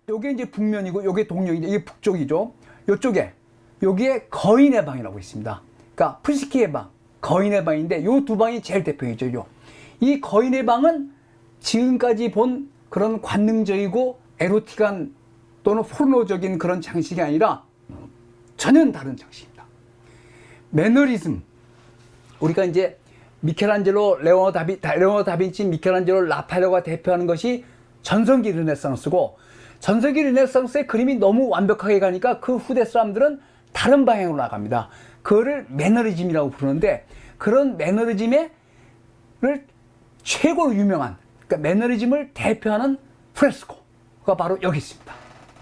요게 이제 북면이고 요게 동쪽인데 이게 북쪽이죠. 요쪽에 여기에 거인의 방이라고 있습니다. 그러니까 푸시키의 방, 거인의 방인데 요 두 방이 제일 대표적이죠. 이 거인의 방은 지금까지 본 그런 관능적이고 에로틱한 또는 포르노적인 그런 장식이 아니라 전혀 다른 장식입니다. 매너리즘, 우리가 이제 미켈란젤로, 레오나르도 다빈치, 미켈란젤로, 라파엘로가 대표하는 것이 전성기 르네상스고, 전성기 르네상스의 그림이 너무 완벽하게 가니까 그 후대 사람들은 다른 방향으로 나갑니다. 그거를 매너리즘이라고 부르는데, 그런 매너리즘을 최고로 유명한, 그러니까 매너리즘을 대표하는 프레스코가 바로 여기 있습니다.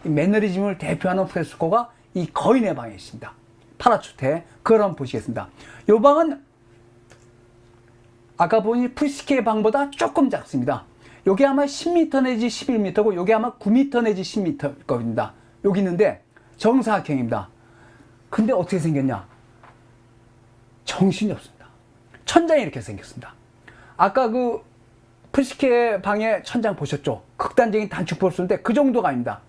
이 매너리즘을 대표하는 프레스코가 이 거인의 방에 있습니다. 파라초테. 그걸 한번 보시겠습니다. 이 방은 아까 보니 푸시키의 방보다 조금 작습니다. 여기 아마 10m 내지 11m고 여기 아마 9m 내지 10m일 겁니다. 여기 있는데 정사각형입니다. 근데 어떻게 생겼냐? 정신이 없습니다. 천장이 이렇게 생겼습니다. 아까 그 푸시키의 방의 천장 보셨죠? 극단적인 단축 볼수인데 그 정도가 아닙니다.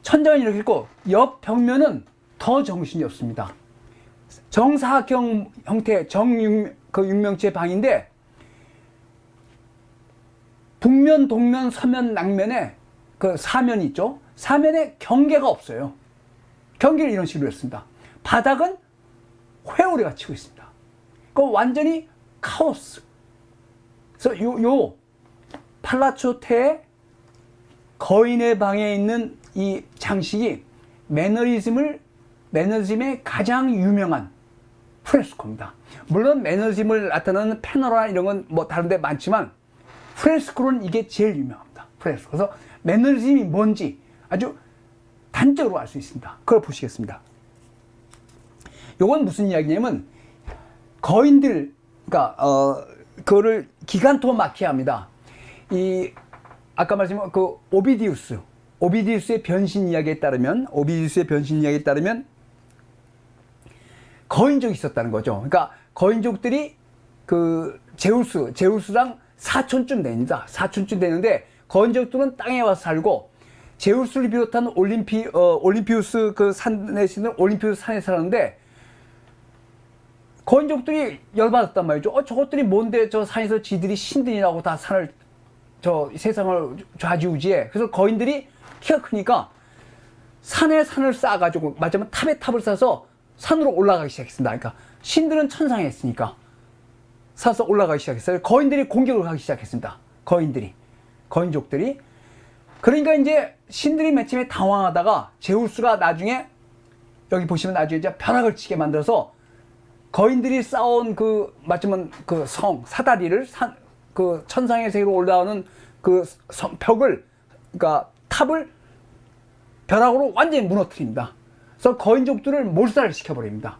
천장은 이렇게 있고 옆 벽면은 더 정신이 없습니다. 정사각형 형태의 육명체 방인데 북면, 동면, 서면, 남면에 그 사면이 있죠. 사면에 경계가 없어요. 경계를 이런 식으로 했습니다. 바닥은 회오리가 치고 있습니다. 그 완전히 카오스. 그래서 요 팔라초테의 거인의 방에 있는 이 장식이 매너리즘의 가장 유명한 프레스코입니다. 물론 매너리즘을 나타내는 패너나 이런 건 뭐 다른 데 많지만 프레스코는 이게 제일 유명합니다. 프레스코. 그래서 매너리즘이 뭔지 아주 단적으로 알 수 있습니다. 그걸 보시겠습니다. 요건 무슨 이야기냐면 거인들, 그러니까 그거를 기간토마키아입니다. 이 아까 말씀한 그 오비디우스의 변신 이야기에 따르면 거인족이 있었다는 거죠. 그러니까 거인족들이 그 제우스랑 사촌쯤 됩니다. 사촌쯤 되는데 거인족들은 땅에 와서 살고 제우스를 비롯한 올림피우스 그 산에 있는 올림피우스 산에 사는데 거인족들이 열받았단 말이죠. 저것들이 뭔데 저 산에서 지들이 신들이라고 다 세상을 좌지우지해. 그래서 거인들이 키가 크니까 산에 산을 쌓아가지고 맞으면 탑에 탑을 쌓아서 산으로 올라가기 시작했습니다. 그러니까 신들은 천상에 있으니까 사서 올라가기 시작했어요. 거인들이 공격을 하기 시작했습니다. 거인족들이. 그러니까 이제 신들이 맨 처음에 당황하다가 제우스가 나중에 여기 보시면 나중에 이제 벼락을 치게 만들어서 거인들이 쌓아온 그 맞으면 그 성 사다리를 그 천상의 세계로 올라오는 그 벽을, 그러니까 탑을 벼락으로 완전히 무너뜨립니다. 그래서 거인족들을 몰살을 시켜버립니다.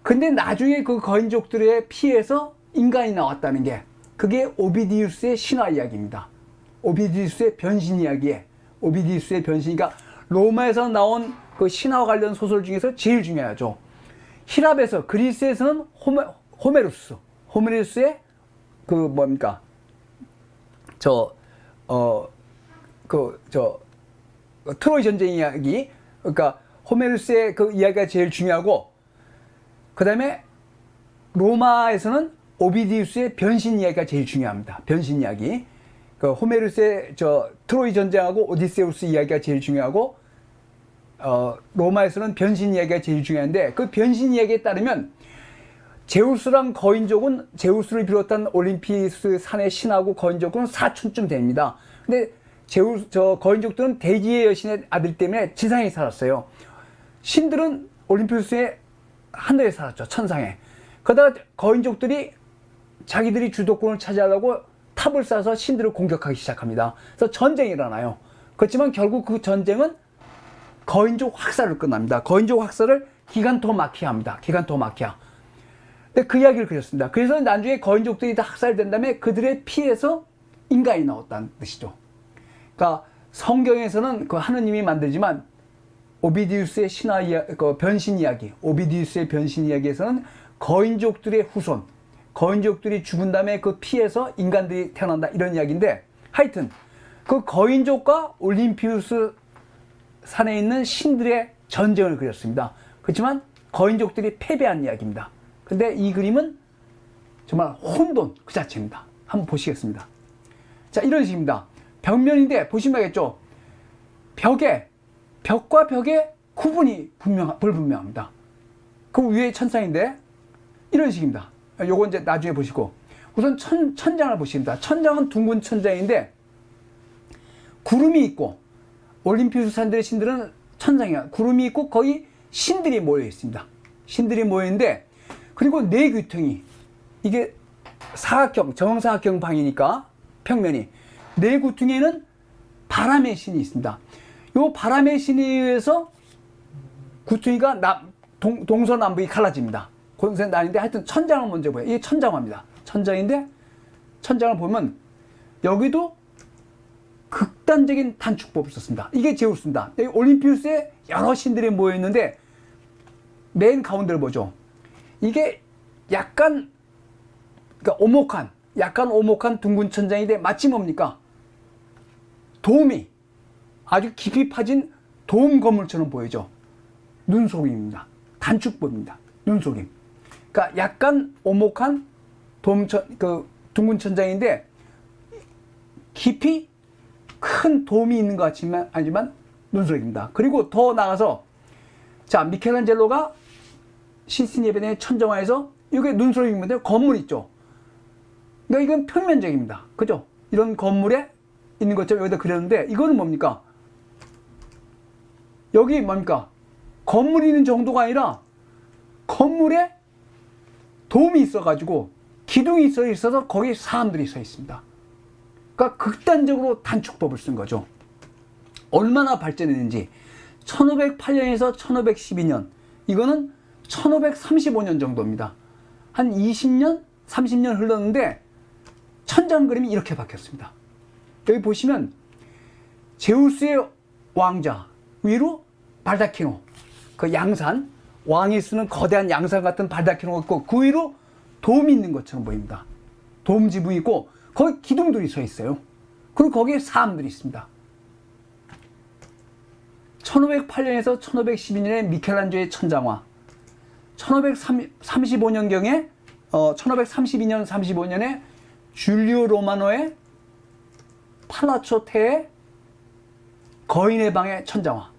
근데 나중에 그 거인족들의 피해서 인간이 나왔다는 게 그게 오비디우스의 신화 이야기입니다. 오비디우스의 변신 이야기에 오비디우스의 변신이니까 로마에서 나온 그 신화와 관련 소설 중에서 제일 중요하죠. 히랍에서 그리스에서는 호메루스의 그 뭡니까 트로이 전쟁 이야기, 그러니까 호메루스의 그 이야기가 제일 중요하고 그 다음에 로마에서는 오비디우스의 변신 이야기가 제일 중요합니다. 변신 이야기. 그 호메루스의 트로이 전쟁하고 오디세우스 이야기가 제일 중요하고 로마에서는 변신 이야기가 제일 중요한데 그 변신 이야기에 따르면 제우스랑 거인족은 제우스를 비롯한 올림피스 산의 신하고 거인족은 사촌쯤 됩니다. 근데 거인족들은 대지의 여신의 아들 때문에 지상에 살았어요. 신들은 올림피스의 하늘에 살았죠. 천상에. 그러다가 거인족들이 자기들이 주도권을 차지하려고 탑을 쌓아서 신들을 공격하기 시작합니다. 그래서 전쟁이 일어나요. 그렇지만 결국 그 전쟁은 거인족 학살을 끝납니다. 거인족 학살을 기간토마키아입니다. 기간토마키아. 근데 그 이야기를 그렸습니다. 그래서 나중에 거인족들이 다 학살된 다음에 그들의 피에서 인간이 나왔다는 뜻이죠. 그러니까 성경에서는 그 하느님이 만들지만 오비디우스의 변신 이야기, 오비디우스의 변신 이야기에서는 거인족들의 후손, 거인족들이 죽은 다음에 그 피에서 인간들이 태어난다 이런 이야기인데 하여튼 그 거인족과 올림피우스 산에 있는 신들의 전쟁을 그렸습니다. 그렇지만 거인족들이 패배한 이야기입니다. 근데 이 그림은 정말 혼돈 그 자체입니다. 한번 보시겠습니다. 자, 이런 식입니다. 벽면인데 보시면 알겠죠? 벽과 벽의 구분이 불분명합니다. 그 위에 천상인데 이런 식입니다. 요건 이제 나중에 보시고, 우선 천장을 보십니다. 천장은 둥근 천장인데 구름이 있고, 올림피우스 산들의 신들은 천장이야. 구름이 있고 거의 신들이 모여 있습니다. 신들이 모여 있는데, 그리고 네 귀퉁이, 이게 사각형, 정사각형 방이니까 평면이 네 귀퉁이에는 바람의 신이 있습니다. 요 바람의 신에 의해서 귀퉁이가 동서남북이 갈라집니다. 그것은 아닌데 하여튼 천장을 먼저 보여요. 이게 천장화입니다. 천장인데 천장을 보면 여기도 극단적인 단축법을 썼습니다. 이게 제우스입니다. 여기 올림피우스에 여러 신들이 모여 있는데 맨 가운데를 보죠. 이게 약간 그러니까 약간 오목한 둥근 천장인데 마치 뭡니까? 도움이 아주 깊이 파진 도움 건물처럼 보이죠. 눈속임입니다. 단축법입니다. 눈속임. 그러니까 약간 오목한 둥근 천장인데 깊이 큰 도움이 있는 것 같지만 아니지만 눈속임입니다. 그리고 더 나가서 자, 미켈란젤로가 시스티니 예배당의 천정화에서 이게 눈속임인데 건물 있죠. 그러니까 이건 평면적입니다. 그죠? 이런 건물에 있는 것처럼 여기다 그렸는데 이거는 뭡니까? 여기 뭡니까? 건물이 있는 정도가 아니라 건물에 도움이 있어가지고 기둥이 있어서 거기에 사람들이 서 있습니다. 그러니까 극단적으로 단축법을 쓴 거죠. 얼마나 발전했는지 1508년에서 1512년 이거는 1535년 정도입니다. 한 20년, 30년 흘렀는데 천장 그림이 이렇게 바뀌었습니다. 여기 보시면 제우스의 왕자 위로 발다키노, 그 양산, 왕이 쓰는 거대한 양산 같은 발다키노가 있고 그 위로 돔이 있는 것처럼 보입니다. 돔 지붕이 있고 거기 기둥들이 서 있어요. 그리고 거기에 사람들이 있습니다. 1508년에서 1512년에 미켈란젤로의 천장화, 1535년경에 1532년, 35년에 줄리오 로마노의 팔라초 테의 거인의 방의 천장화.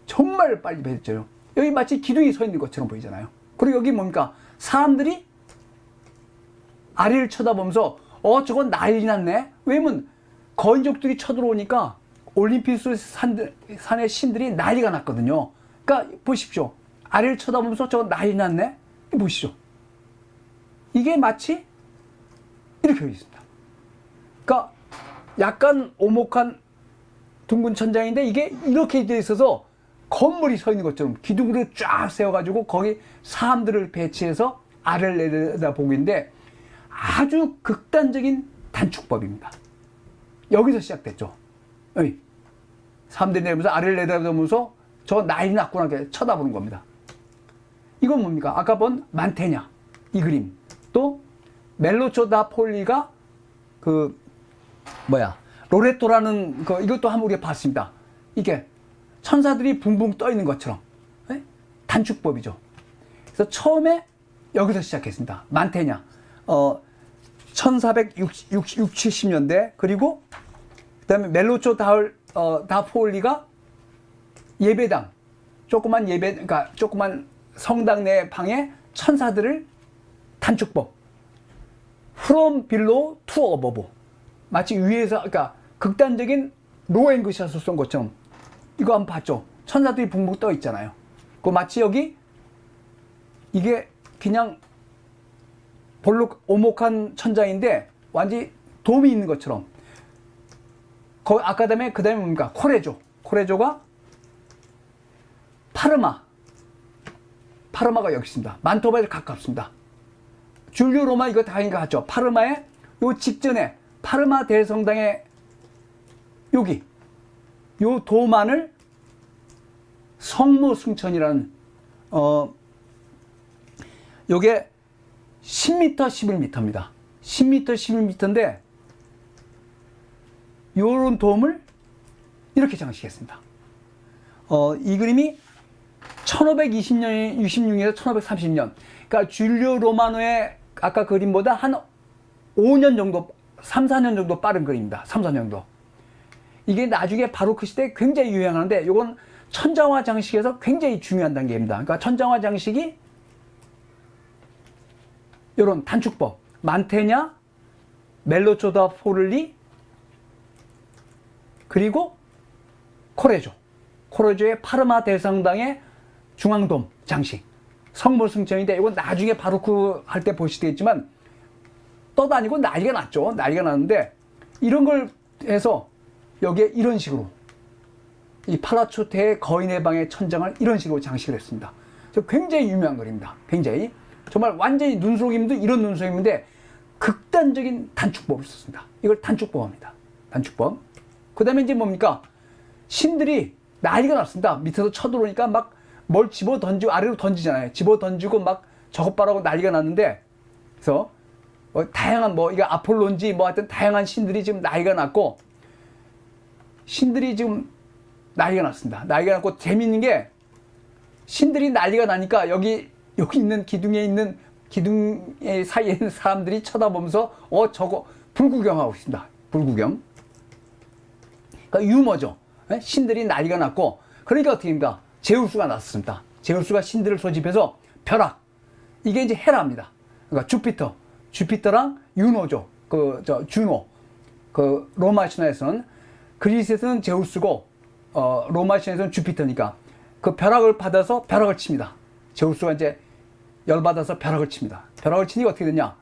정말 빨리 배웠죠. 여기 마치 기둥이 서 있는 것처럼 보이잖아요. 그리고 여기 뭡니까? 사람들이 아래를 쳐다보면서 저건 난리 났네. 왜냐면 거인족들이 쳐들어오니까 올림피스 산의 신들이 난리가 났거든요. 그러니까 보십시오. 아래를 쳐다보면서 저건 난리 났네. 보시죠. 이게 마치 이렇게 되어 있습니다. 그러니까 약간 오목한 둥근 천장인데 이게 이렇게 되어 있어서 건물이 서 있는 것처럼 기둥으로 쫙 세워가지고 거기 사람들을 배치해서 아래를 내려다보고 있는데 아주 극단적인 단축법입니다. 여기서 시작됐죠. 사람들이 내면서 아래를 내려다보면서 저 난리 났구나 이렇게 쳐다보는 겁니다. 이건 뭡니까? 아까 본 만테냐 이 그림, 또 멜로초 다 폴리가 로레토라는 이것도 한번 우리가 봤습니다. 이게 천사들이 붕붕 떠 있는 것처럼 단축법이죠. 그래서 처음에 여기서 시작했습니다. 만테냐 1460-70년대 그리고 그다음에 멜로초 다 폴리가 예배당 그러니까 조그만 성당 내 방에 천사들을 단축법 from below to above 마치 위에서 그러니까 극단적인 로앵그샷을 쏜 것처럼 이거 한번 봤죠? 천사들이 붕붕 떠 있잖아요. 그 마치 여기 이게 그냥 볼록 오목한 천장인데 완전히 돔이 있는 것처럼 아까 그다음에 뭡니까? 코레조가 파르마가 여기 있습니다. 만토바에 가깝습니다. 줄리오 로마 이거 당연히 갔죠. 파르마의 요 직전에 파르마 대성당의 여기 요 도만을 성모승천이라는 요게 10m 11m입니다. 10m 11m인데 요런 돔을 이렇게 장식했습니다. 이 그림이 1520년, 66년에서 1530년. 그러니까 줄리오 로마노의 아까 그림보다 한 5년 정도, 3, 4년 정도 빠른 그림입니다. 3, 4년 정도. 이게 나중에 바로크 시대에 굉장히 유행하는데, 이건 천장화 장식에서 굉장히 중요한 단계입니다. 그러니까 천장화 장식이 이런 단축법, 만테냐, 멜로초다 포를리, 그리고 코레조의 파르마 대성당의 중앙돔 장식, 성모승천인데 이건 나중에 바로크 할 때 보시겠지만 떠다니고 난리가 났죠. 난리가 났는데 이런 걸 해서 여기에 이런 식으로 이 팔라초테의 거인의 방의 천장을 이런 식으로 장식을 했습니다. 굉장히 유명한 그림입니다. 굉장히 정말 완전히 눈속임도 이런 눈속임인데 극단적인 단축법을 썼습니다. 이걸 단축법입니다. 단축법. 그 다음에 이제 뭡니까? 신들이 난리가 났습니다. 밑에서 쳐들어오니까 막 뭘 집어 던지고 아래로 던지잖아요. 집어 던지고 막 저것 봐라고 난리가 났는데, 그래서 다양한 이게 아폴론지 하여튼 다양한 신들이 지금 난리가 났고, 신들이 지금 난리가 났습니다. 난리가 났고, 재밌는 게 신들이 난리가 나니까 여기 있는 기둥의 사이에 있는 사람들이 쳐다보면서 저거 불구경하고 있습니다. 불구경. 그러니까 유머죠. 신들이 난리가 났고, 그러니까 어떻게 됩니까? 제우스가 나섰습니다. 제우스가 신들을 소집해서 벼락, 이게 이제 헤라입니다. 그러니까 주피터랑 유노죠. 주노. 로마 신화에서는, 그리스에서는 제우스고 로마 신화에서는 주피터니까 그 벼락을 받아서 벼락을 칩니다. 제우스가 이제 열받아서 벼락을 칩니다. 벼락을 치니까 어떻게 되냐?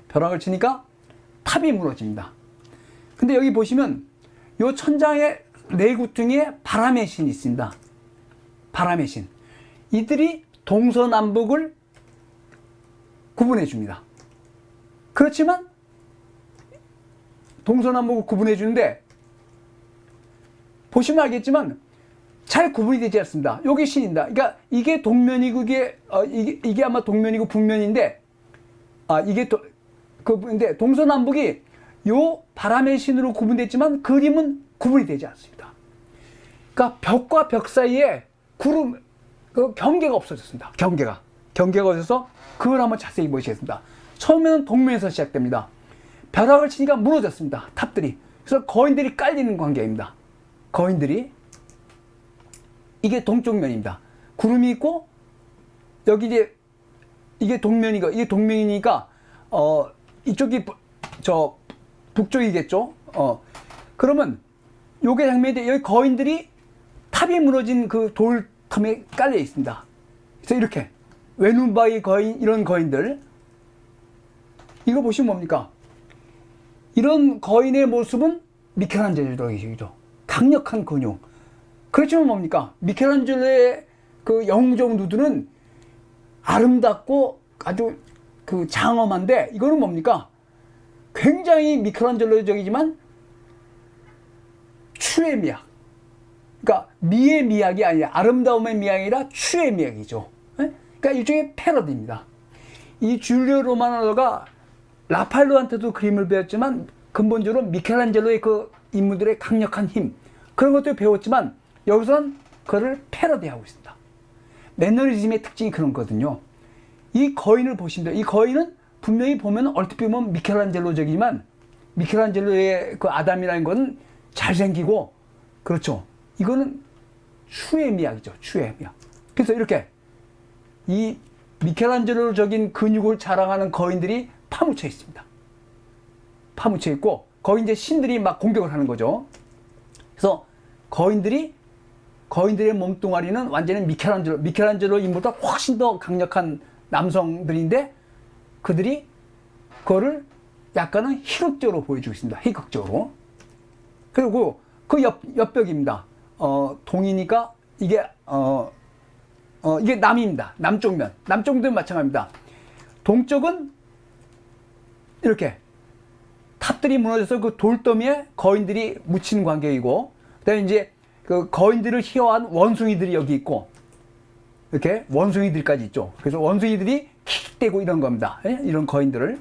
벼락을 치니까 탑이 무너집니다. 근데 여기 보시면 요 천장의 내구퉁이에 바람의 신이 있습니다. 바람의 신. 이들이 동서남북을 구분해 줍니다. 그렇지만 동서남북을 구분해 주는데 보시면 알겠지만 잘 구분이 되지 않습니다. 여기 신입니다. 그러니까 이게 동면이고 이게 아마 동면이고 북면인데 근데 동서남북이 요 바람의 신으로 구분됐지만 그림은 구분이 되지 않습니다. 그러니까 벽과 벽 사이에 경계가 없어졌습니다. 경계가 없어서 그걸 한번 자세히 보시겠습니다. 처음에는 동면에서 시작됩니다. 벼락을 치니까 무너졌습니다. 탑들이. 그래서 거인들이 깔리는 관계입니다. 거인들이. 이게 동쪽 면입니다. 구름이 있고 여기 이제 이게 동면이니까 이쪽이 북쪽이겠죠. 그러면 요게 장면인데 여기 거인들이 탑이 무너진 그 돌틈에 깔려 있습니다. 그래서 이렇게 웨누바의 거인, 이런 거인들, 이거 보시면 뭡니까? 이런 거인의 모습은 미켈란젤로이죠. 강력한 근육. 그렇지만 뭡니까? 미켈란젤로의 그 영웅적 누드는 아름답고 아주 장엄한데, 이거는 뭡니까? 굉장히 미켈란젤로적이지만 추의 미학. 그러니까 미의 미학이 아니라, 아름다움의 미학이 아니라 추의 미학이죠. 그러니까 일종의 패러디입니다. 이 줄리오 로마노가 라팔로한테도 그림을 배웠지만 근본적으로 미켈란젤로의 그 인물들의 강력한 힘, 그런 것도 배웠지만 여기서는 그거를 패러디하고 있습니다. 매너리즘의 특징이 그런 거거든요. 이 거인을 보시면 돼요. 이 거인은 분명히 보면 얼핏 보면 미켈란젤로적이지만 미켈란젤로의 그 아담이라는 것은 잘생기고, 그렇죠. 이거는 추의 미학이죠. 추의 미학. 그래서 이렇게 이 미켈란젤로적인 근육을 자랑하는 거인들이 파묻혀 있습니다. 파묻혀 있고 거기 이제 신들이 막 공격을 하는 거죠. 그래서 거인들의 몸뚱아리는 완전히 미켈란젤로 인물보다 훨씬 더 강력한 남성들인데 그들이 그거를 약간은 희극적으로 보여주고 있습니다. 희극적으로. 그리고 그 옆벽입니다. 동이니까 이게 이게 남입니다. 남쪽 면. 남쪽도 마찬가지입니다. 동쪽은 이렇게 탑들이 무너져서 그 돌더미에 거인들이 묻힌 관계이고, 그다음에 이제 그 거인들을 희화한 원숭이들이 여기 있고, 이렇게 원숭이들까지 있죠. 그래서 원숭이들이 킥대고 이런 겁니다. 예? 이런 거인들을.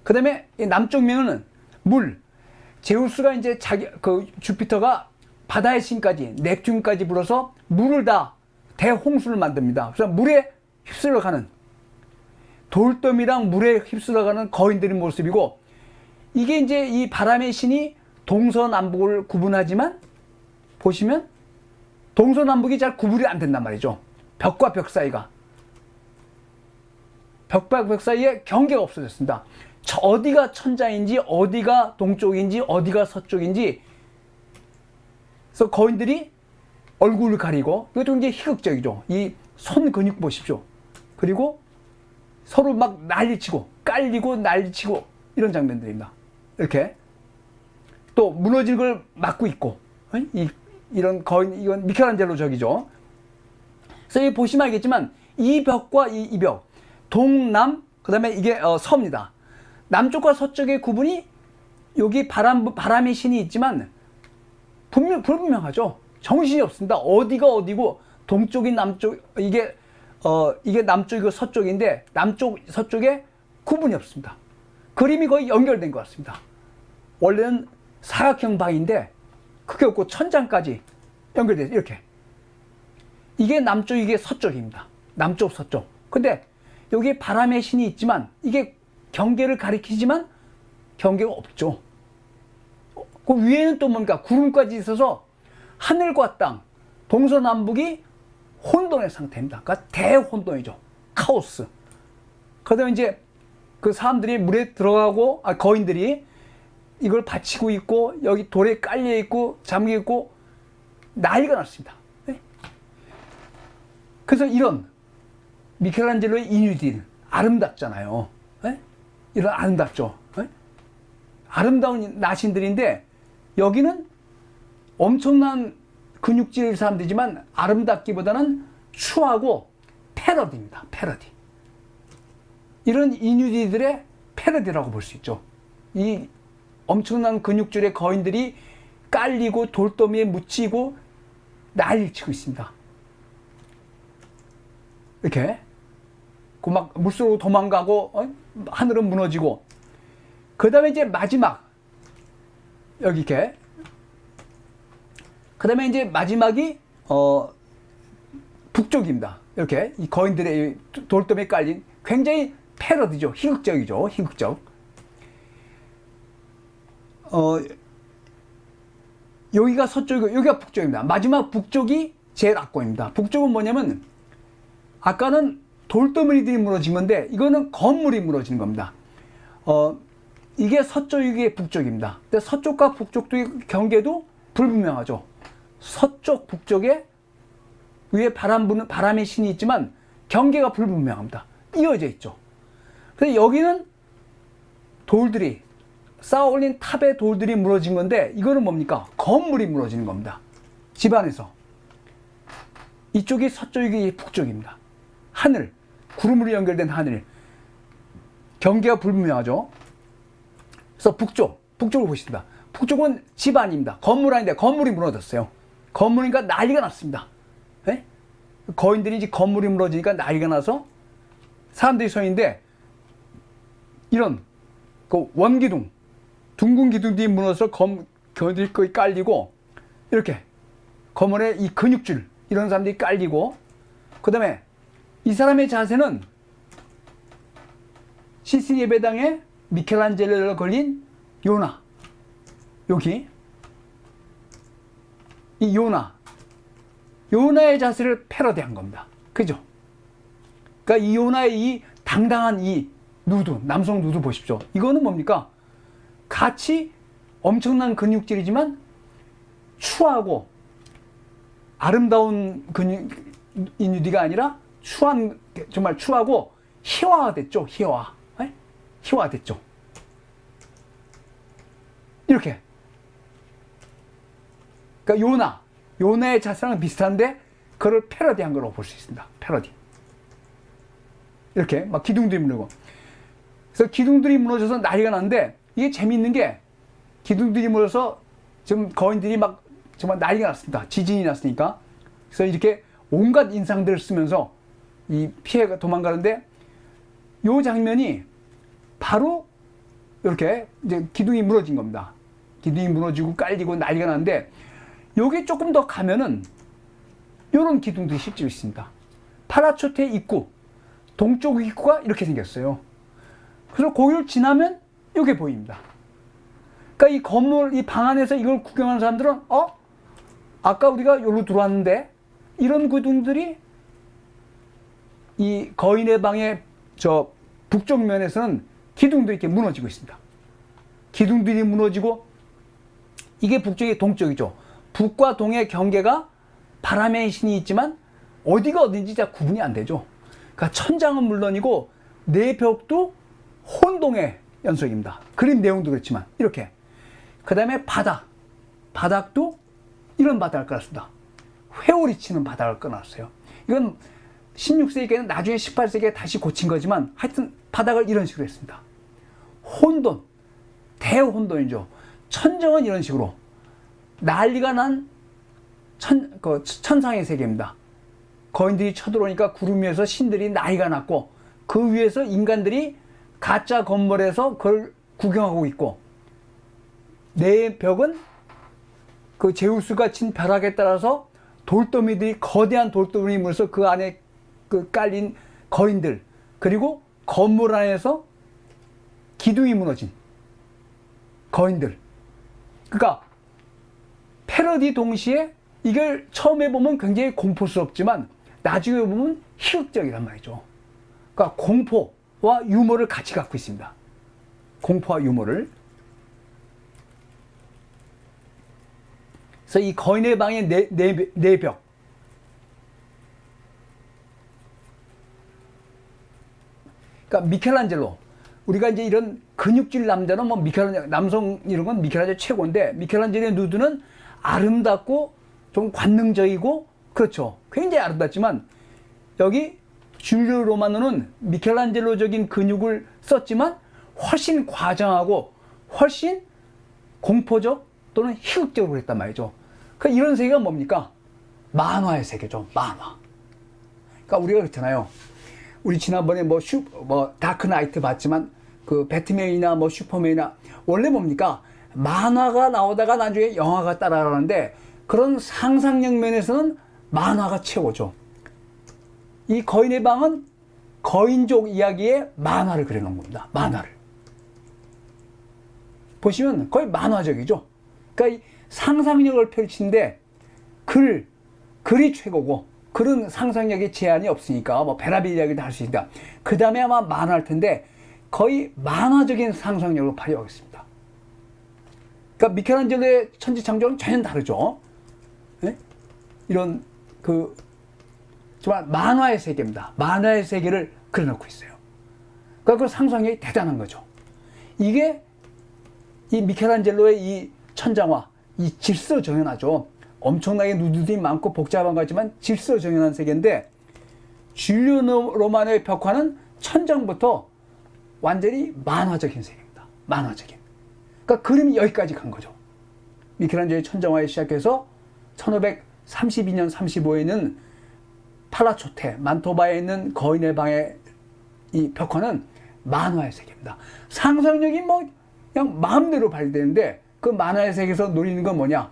그 다음에 남쪽 면은 물. 제우스가 이제 주피터가 바다의 신까지, 넵튠까지 불어서 물을 다 대홍수를 만듭니다. 그래서 물에 휩쓸려가는, 돌더미랑 물에 휩쓸려가는 거인들의 모습이고, 이게 이제 이 바람의 신이 동서남북을 구분하지만, 보시면 동서남북이 잘 구분이 안 된단 말이죠. 벽과 벽 사이가. 벽과 벽 사이에 경계가 없어졌습니다. 어디가 천장인지, 어디가 동쪽인지, 어디가 서쪽인지. 그래서 거인들이 얼굴을 가리고, 이것도 굉장히 희극적이죠. 이 손 근육 보십시오. 그리고 서로 막 난리치고, 깔리고 난리치고, 이런 장면들입니다. 이렇게. 또 무너진 걸 막고 있고, 이런 거인, 이건 미켈란젤로 적이죠. 그래서 여기 보시면 알겠지만, 이 벽과 이 벽, 동남, 그 다음에 이게 서입니다. 남쪽과 서쪽의 구분이 여기 바람의 신이 있지만 불분명하죠. 정신이 없습니다. 어디가 어디고 동쪽이 남쪽, 이게 남쪽이고 서쪽인데 남쪽 서쪽에 구분이 없습니다. 그림이 거의 연결된 것 같습니다. 원래는 사각형 방인데 그게 없고 천장까지 연결돼서 이렇게. 이게 남쪽, 이게 서쪽입니다. 남쪽, 서쪽. 근데 여기 바람의 신이 있지만 이게 경계를 가리키지만 경계가 없죠. 그 위에는 또 뭔가 구름까지 있어서 하늘과 땅, 동서남북이 혼돈의 상태입니다. 그러니까 대혼돈이죠. 카오스. 그다음에 이제 그 사람들이 물에 들어가고, 거인들이 이걸 받치고 있고, 여기 돌에 깔려 있고, 잠겨 있고, 난리가 났습니다. 네? 그래서 이런 미켈란젤로의 이뉴디는 아름답잖아요. 네? 이런 아름답죠. 네? 아름다운 나신들인데 여기는 엄청난 근육질 사람들이지만 아름답기보다는 추하고 패러디입니다. 패러디. 이런 이뉴디들의 패러디라고 볼 수 있죠. 이 엄청난 근육질의 거인들이 깔리고 돌더미에 묻히고 난리를 치고 있습니다. 이렇게. 그 막 물속으로 도망가고, 하늘은 무너지고. 그 다음에 이제 마지막. 여기 이렇게. 그 다음에 이제 마지막이, 북쪽입니다. 이렇게. 이 거인들의 돌더미에 깔린 굉장히 패러디죠. 희극적이죠. 희극적. 여기가 서쪽이고, 여기가 북쪽입니다. 마지막 북쪽이 제일 악권입니다. 북쪽은 뭐냐면, 아까는 돌더미들이 무너진 건데, 이거는 건물이 무너지는 겁니다. 이게 서쪽, 이게 북쪽입니다. 근데 서쪽과 북쪽도 경계도 불분명하죠. 서쪽, 북쪽에 위에 바람의 신이 있지만, 경계가 불분명합니다. 이어져 있죠. 그래서 여기는 돌들이, 쌓아 올린 탑의 돌들이 무너진 건데, 이거는 뭡니까? 건물이 무너지는 겁니다. 집안에서. 이쪽이 서쪽이 북쪽입니다. 하늘, 구름으로 연결된 하늘. 경계가 불분명하죠. 그래서 북쪽을 보십니다. 북쪽은 집안입니다. 건물 아닌데 건물이 무너졌어요. 건물이니까 난리가 났습니다. 네? 거인들이 이제 건물이 무너지니까 난리가 나서 사람들이 서 있는데, 이런 그 원기둥, 둥근 기둥들이 무너져서 거인들이 거의 깔리고, 이렇게 건물에 이 근육줄, 이런 사람들이 깔리고, 그 다음에 이 사람의 자세는 시스틴 예배당에 미켈란젤로가 걸린 요나, 여기 이 요나의 자세를 패러디한 겁니다. 그죠? 그러니까 이 요나의 이 당당한 이 누드, 남성 누드 보십시오. 이거는 뭡니까? 같이 엄청난 근육질이지만 추하고 아름다운 이 누디가 아니라 정말 추하고 희화화됐죠. 희화화됐죠. 이렇게. 그러니까 요나의 자세랑 비슷한데 그걸 패러디한 거라고 볼 수 있습니다. 패러디. 이렇게 막 기둥들이 무너지고. 그래서 기둥들이 무너져서 난리가 났는데, 이게 재미있는 게 기둥들이 무너져서 지금 거인들이 막 정말 난리가 났습니다. 지진이 났으니까. 그래서 이렇게 온갖 인상들을 쓰면서 이 피해가 도망가는데, 요 장면이 바로 이렇게 이제 기둥이 무너진 겁니다. 기둥이 무너지고 깔리고 난리가 나는데 여기 조금 더 가면은 이런 기둥들이 실제로 있습니다. 팔라초테 입구, 동쪽 입구가 이렇게 생겼어요. 그래서 거기를 지나면 이게 보입니다. 그러니까 이 건물, 이 방 안에서 이걸 구경하는 사람들은 아까 우리가 여기로 들어왔는데 이런 기둥들이 이 거인의 방의 저 북쪽 면에서는 기둥들이 이렇게 무너지고 있습니다. 기둥들이 무너지고 이게 북쪽이 동쪽이죠. 북과 동의 경계가 바람의 신이 있지만 어디가 어딘지 잘 구분이 안 되죠. 그러니까 천장은 물론이고 내벽도 혼동의 연속입니다. 그림 내용도 그렇지만 이렇게. 그 다음에 바닥도 이런 바닥을 깔았습니다. 회오리 치는 바닥을 끊었어요. 이건 16세기에는 나중에 18세기에 다시 고친 거지만 하여튼 바닥을 이런 식으로 했습니다. 혼돈, 대혼돈이죠. 천정은 이런 식으로 난리가 난 천상의 세계입니다. 거인들이 쳐들어오니까 구름 위에서 신들이 난리가 났고 그 위에서 인간들이 가짜 건물에서 그걸 구경하고 있고 내 벽은 그 제우스가 친 벼락에 따라서 돌더미들이 거대한 돌더미를 물어서 그 안에 그 깔린 거인들 그리고 건물 안에서 기둥이 무너진 거인들. 그러니까 패러디 동시에 이걸 처음에 보면 굉장히 공포스럽지만 나중에 보면 희극적이란 말이죠. 그러니까 공포와 유머를 같이 갖고 있습니다. 공포와 유머를. 그래서 이 거인의 방의 내벽. 그러니까 미켈란젤로. 우리가 이제 이런 근육질 남자는 뭐 남성 이런 건 미켈란젤로 최고인데 미켈란젤로의 누드는 아름답고 좀 관능적이고 그렇죠. 굉장히 아름답지만 여기 줄리오 로마노는 미켈란젤로적인 근육을 썼지만 훨씬 과장하고 훨씬 공포적 또는 희극적으로 했단 말이죠. 그러니까 이런 세계가 뭡니까? 만화의 세계죠. 만화. 그러니까 우리가 그렇잖아요. 우리 지난번에 뭐 다크 나이트 봤지만 그 배트맨이나 뭐 슈퍼맨이나 원래 뭡니까? 만화가 나오다가 나중에 영화가 따라가는데 그런 상상력 면에서는 만화가 최고죠. 이 거인의 방은 거인족 이야기에 만화를 그려놓은 겁니다. 만화를. 보시면 거의 만화적이죠. 그러니까 이 상상력을 펼치는데 글이 최고고 글은 상상력에 제한이 없으니까 뭐 베라빌 이야기도 할 수 있다. 그 다음에 아마 만화일 텐데 거의 만화적인 상상력을 발휘하고 있습니다. 그러니까 미켈란젤로의 천지창조는 전혀 다르죠. 네? 이런 정말 만화의 세계입니다. 만화의 세계를 그려놓고 있어요. 그러니까 그 상상력이 대단한 거죠. 이게 이 미켈란젤로의 이 천장화, 이 질서정연하죠. 엄청나게 누드들이 많고 복잡한 거지만 질서정연한 세계인데 줄리오 로마노의 벽화는 천장부터 완전히 만화적인 세계입니다. 만화적인. 그러니까 그림이 여기까지 간 거죠. 미켈란젤로의 천장화에 시작해서 1532년 35에는 팔라초테, 만토바에 있는 거인의 방의 이 벽화는 만화의 세계입니다. 상상력이 뭐 그냥 마음대로 발휘되는데 그 만화의 세계에서 노리는 건 뭐냐?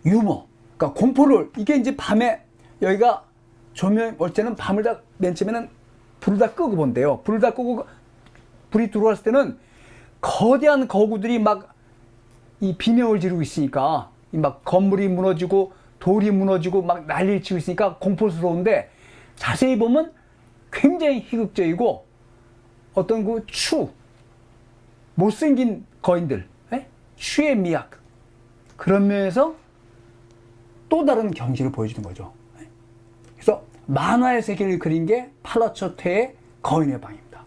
유머. 그러니까 공포를 이게 이제 밤에 여기가 조명 올 때는 밤을 다 맨 처음에는 불을 다 끄고 본대요. 불을 다 끄고 불이 들어왔을 때는 거대한 거구들이 막 이 비명을 지르고 있으니까 이 막 건물이 무너지고 돌이 무너지고 막 난리를 치고 있으니까 공포스러운데 자세히 보면 굉장히 희극적이고 어떤 그 못생긴 거인들, 추의 미학 그런 면에서 또 다른 경지를 보여주는 거죠. 그래서 만화의 세계를 그린 게 팔라초테의 거인의 방입니다.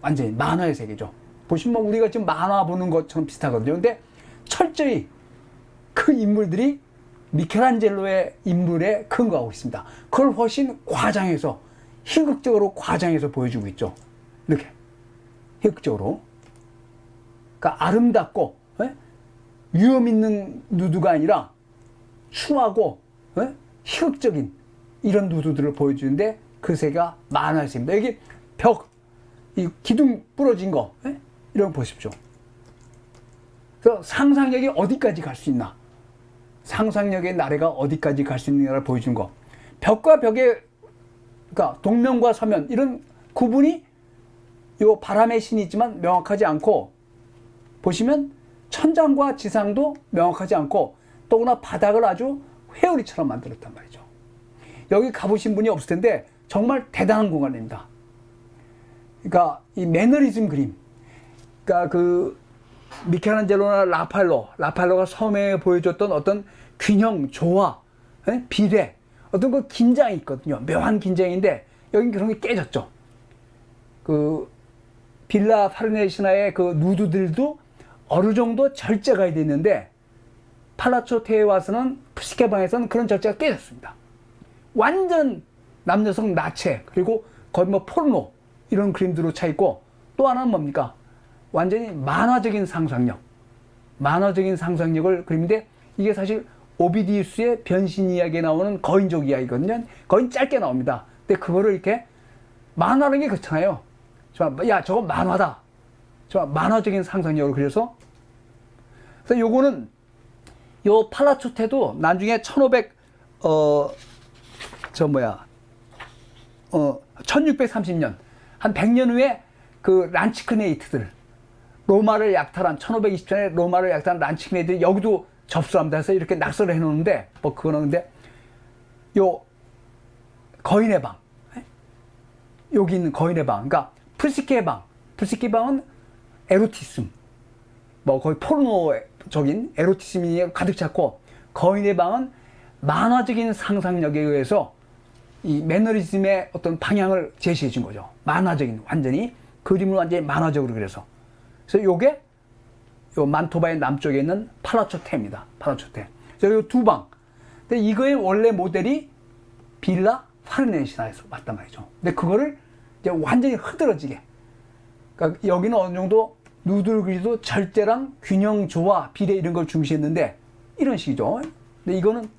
완전히 만화의 세계죠. 보시면 우리가 지금 만화 보는 것처럼 비슷하거든요. 근데 철저히 그 인물들이 미켈란젤로의 인물에 근거하고 있습니다. 그걸 훨씬 과장해서 희극적으로 과장해서 보여주고 있죠. 이렇게 희극적으로. 그러니까 아름답고 위험 있는 누드가 아니라 추하고 희극적인 이런 누드들을 보여주는데 그 세가 만화의 세계입니다. 여기 이 기둥 부러진 거, 예? 이런 거 보십시오. 그래서 상상력이 어디까지 갈 수 있나? 상상력의 나래가 어디까지 갈 수 있느냐를 보여주는 거. 벽과 벽의, 그러니까 동면과 서면, 이런 구분이 요 바람의 신이 있지만 명확하지 않고, 보시면 천장과 지상도 명확하지 않고, 또나 바닥을 아주 회오리처럼 만들었단 말이죠. 여기 가보신 분이 없을 텐데 정말 대단한 공간입니다. 그러니까 이 매너리즘 그림, 그러니까 그 미켈란젤로나 라팔로가 처음에 보여줬던 어떤 균형, 조화, 비례, 어떤 그 긴장이 있거든요. 묘한 긴장인데 여긴 그런 게 깨졌죠. 그 빌라 파르네시나의 그 누드들도 어느 정도 절제가 됐는데 팔라초 테에 와서는 푸시케방에서는 그런 절제가 깨졌습니다. 완전 남녀성 나체, 그리고 거의 뭐 포르노 이런 그림들로 차 있고, 또 하나는 뭡니까? 완전히 만화적인 상상력을 그리는데, 이게 사실 오비디우스의 변신 이야기에 나오는 거인족 이야기거든요. 거인 짧게 나옵니다. 근데 그거를 이렇게 만화라는 게 그렇잖아요. 야, 저거 만화다. 저 만화적인 상상력을 그려서. 그래서 요거는 요 팔라초테도 나중에 1630년, 한 100년 후에 그 란치크네이트들, 로마를 약탈한, 1520년에 로마를 약탈한 란치크네이트들이 여기도 접수합니다. 해서 이렇게 낙서를 해놓는데, 뭐 그거는 근데, 요, 거인의 방, 여기 있는 거인의 방, 그러니까 프스키의 방은 에로티즘, 뭐 거의 포르노적인 에로티즘이 가득 찼고, 거인의 방은 만화적인 상상력에 의해서 이 매너리즘의 어떤 방향을 제시해 준 거죠. 만화적인, 완전히 그림을 완전히 만화적으로 그려서. 그래서 요게 요 만토바의 남쪽에 있는 팔라초테입니다. 팔라초테. 그래서 요 두 방. 근데 이거의 원래 모델이 빌라 파르네시나에서 왔단 말이죠. 근데 그거를 이제 완전히 흐드러지게. 그러니까 여기는 어느 정도 누들 그리도 절제랑 균형, 조화, 비례 이런 걸 중시했는데 이런 식이죠. 근데 이거는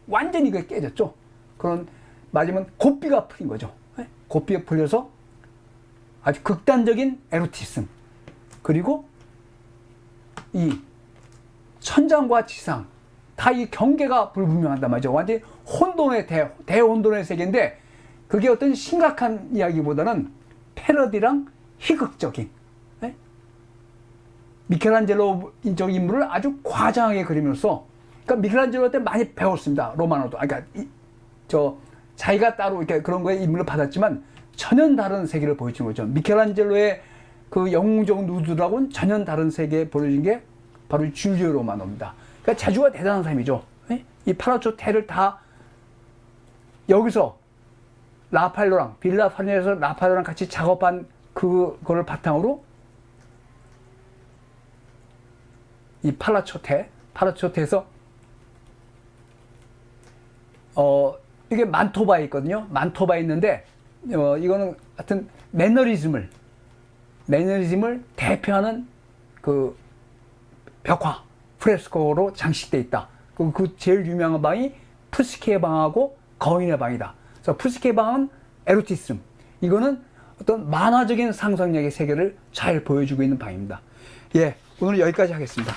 완전히 그게 깨졌죠. 그런 맞으면 고삐가 풀린 거죠. 고삐가 풀려서 아주 극단적인 에로티즘, 그리고 이 천장과 지상 다 이 경계가 불분명한단 말이죠. 완전히 혼돈의 대혼돈의 세계인데, 그게 어떤 심각한 이야기보다는 패러디랑 희극적인, 미켈란젤로적 인물을 아주 과장하게 그리면서, 그러니까 미켈란젤로 때 많이 배웠습니다. 로마노도. 그러니까 자기가 따로 이렇게 그런 거에 인물을 받았지만 전혀 다른 세계를 보여주는 거죠. 미켈란젤로의 그 영웅적 누드라고는 전혀 다른 세계에 보여준 게 바로 줄리오 로마노입니다. 그러니까 재주가 대단한 사람이죠. 이 팔라초테를 다 여기서 빌라 파르네에서 라팔로랑 같이 작업한 그거를 바탕으로 이 팔라초테에서 이게 만토바에 있거든요. 만토바에 있는데 이거는 하여튼 매너리즘을 대표하는 그 벽화 프레스코로 장식돼 있다. 그 제일 유명한 방이 푸스키의 방하고 거인의 방이다. 그래서 푸스키의 방은 에로티즘, 이거는 어떤 만화적인 상상력의 세계를 잘 보여주고 있는 방입니다. 예, 오늘 여기까지 하겠습니다.